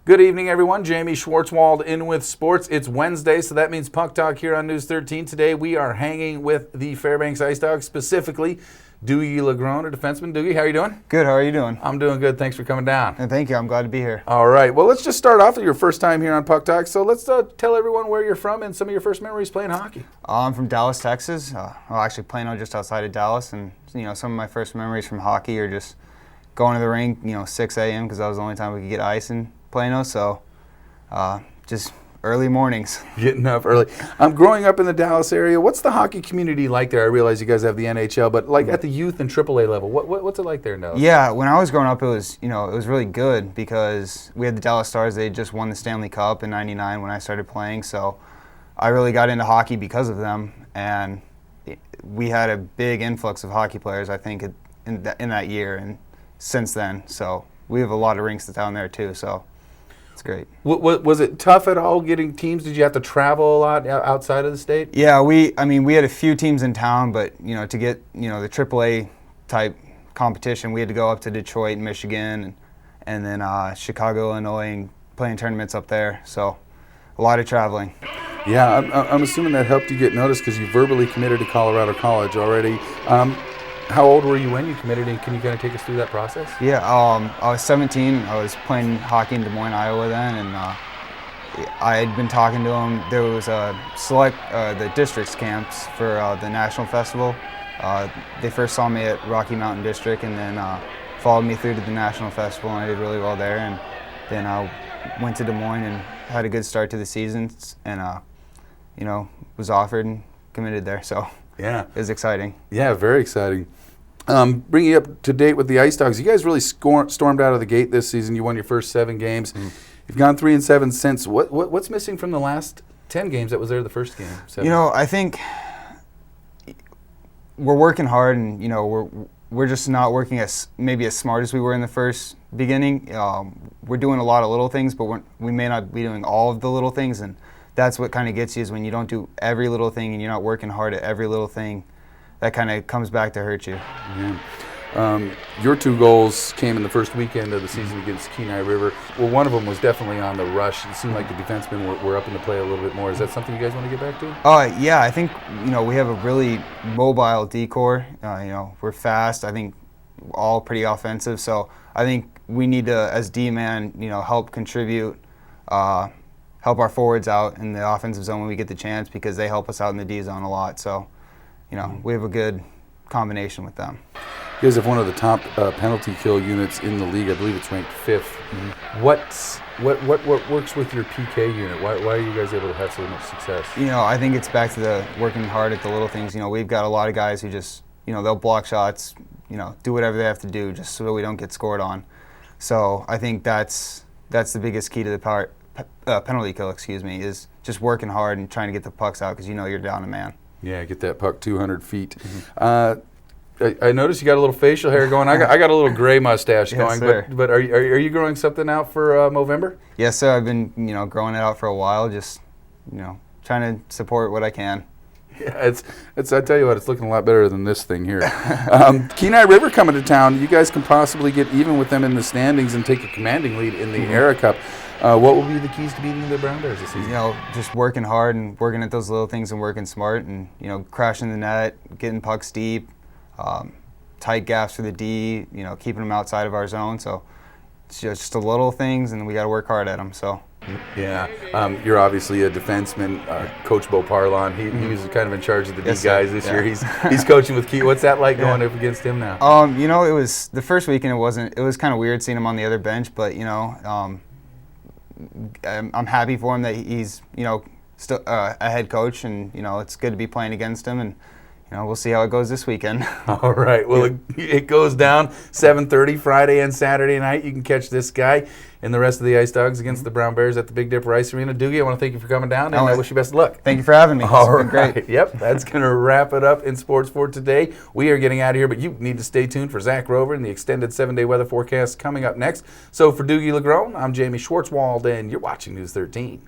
Good evening, everyone. Jamie Schwartzwald in with sports. It's Wednesday, so that means Puck Talk here on News 13. Today we are hanging with the Fairbanks Ice Dogs, specifically Duggie Lagrons, a defenseman. Duggie, how are you doing? Good. How are you doing? I'm doing good. Thanks for coming down. And thank you. I'm glad to be here. All right. Well, let's just start off with your first time here on Puck Talk. So let's tell everyone where you're from and some of your first memories playing hockey. I'm from Dallas, Texas. Actually Plano, just outside of Dallas, and some of my first memories from hockey are just going to the rink, 6 a.m. because that was the only time we could get ice in Plano. So. Just early mornings. Getting up early. Growing up in the Dallas area, what's the hockey community like there? I realize you guys have the NHL, but like at the youth and AAA level, what's it like there in Dallas? Yeah, when I was growing up, it was really good because we had the Dallas Stars. They just won the Stanley Cup in '99 when I started playing, so I really got into hockey because of them, and we had a big influx of hockey players, I think, in that year and since then. So we have a lot of rinks down there too. So. It's great. Was it tough at all getting teams? Did you have to travel a lot outside of the state? Yeah, we had a few teams in town, but to get the AAA type competition, we had to go up to Detroit and Michigan, and then Chicago, Illinois, and playing tournaments up there. So a lot of traveling. Yeah, I'm assuming that helped you get noticed because you verbally committed to Colorado College already. How old were you when you committed, and can you kind of take us through that process? Yeah, I was 17. I was playing hockey in Des Moines, Iowa then, and I had been talking to them. There was the districts camps for the National Festival. They first saw me at Rocky Mountain District and then followed me through to the National Festival, and I did really well there. And then I went to Des Moines and had a good start to the season, and was offered and committed there. So yeah, it was exciting. Yeah, very exciting. Bringing you up to date with the Ice Dogs, you guys really stormed out of the gate this season. You won your first 7 games. You've gone 3-7 since. What's missing from the last 10 games that was there the first game? 7? I think we're working hard, and we're just not working as smart as we were in the first beginning. We're doing a lot of little things, but we may not be doing all of the little things, and that's what kind of gets you is when you don't do every little thing and you're not working hard at every little thing. That kind of comes back to hurt you. Yeah. Your 2 goals came in the first weekend of the season against Kenai River. Well, one of them was definitely on the rush. It seemed like the defensemen were up in the play a little bit more. Is that something you guys want to get back to? Yeah, I think we have a really mobile D-core. We're fast. I think all pretty offensive. So I think we need to, as D-man, help contribute, help our forwards out in the offensive zone when we get the chance because they help us out in the D zone a lot. So. We have a good combination with them. You guys have one of the top penalty kill units in the league. I believe it's ranked 5th. What works with your PK unit? Why are you guys able to have so much success? I think it's back to the working hard at the little things. We've got a lot of guys who just, they'll block shots, do whatever they have to do just so we don't get scored on. So I think that's the biggest key to the penalty kill, is just working hard and trying to get the pucks out because you're down a man. Yeah, get that puck 200 feet. I noticed you got a little facial hair going. I got a little gray mustache going. Sir. But are you growing something out for Movember? Yes, sir. I've been growing it out for a while. Just trying to support what I can. Yeah, it's. I tell you what, it's looking a lot better than this thing here. Kenai River coming to town. You guys can possibly get even with them in the standings and take a commanding lead in the Era Cup. What will be the keys to beating the Brown Bears this season? Just working hard and working at those little things and working smart and, crashing the net, getting pucks deep, tight gaps for the D, keeping them outside of our zone. So it's just the little things, and we got to work hard at them. So. Yeah, you're obviously a defenseman. Coach Bo Parlon, he was kind of in charge of the D guys this year. He's coaching with Key. What's that like going up against him now? It was the first weekend. It was kind of weird seeing him on the other bench, but I'm happy for him that he's still a head coach, and it's good to be playing against him, and we'll see how it goes this weekend. All right. Well, it goes down 7:30 Friday and Saturday night. You can catch this guy and the rest of the Ice Dogs against the Brown Bears at the Big Dipper Ice Arena. Duggie, I want to thank you for coming down, and I wish you best of luck. Thank you for having me. All right. Been great. Yep, that's going to wrap it up in sports for today. We are getting out of here, but you need to stay tuned for Zach Rover and the extended 7-day weather forecast coming up next. So for Duggie Lagrone, I'm Jamie Schwartzwald, and you're watching News 13.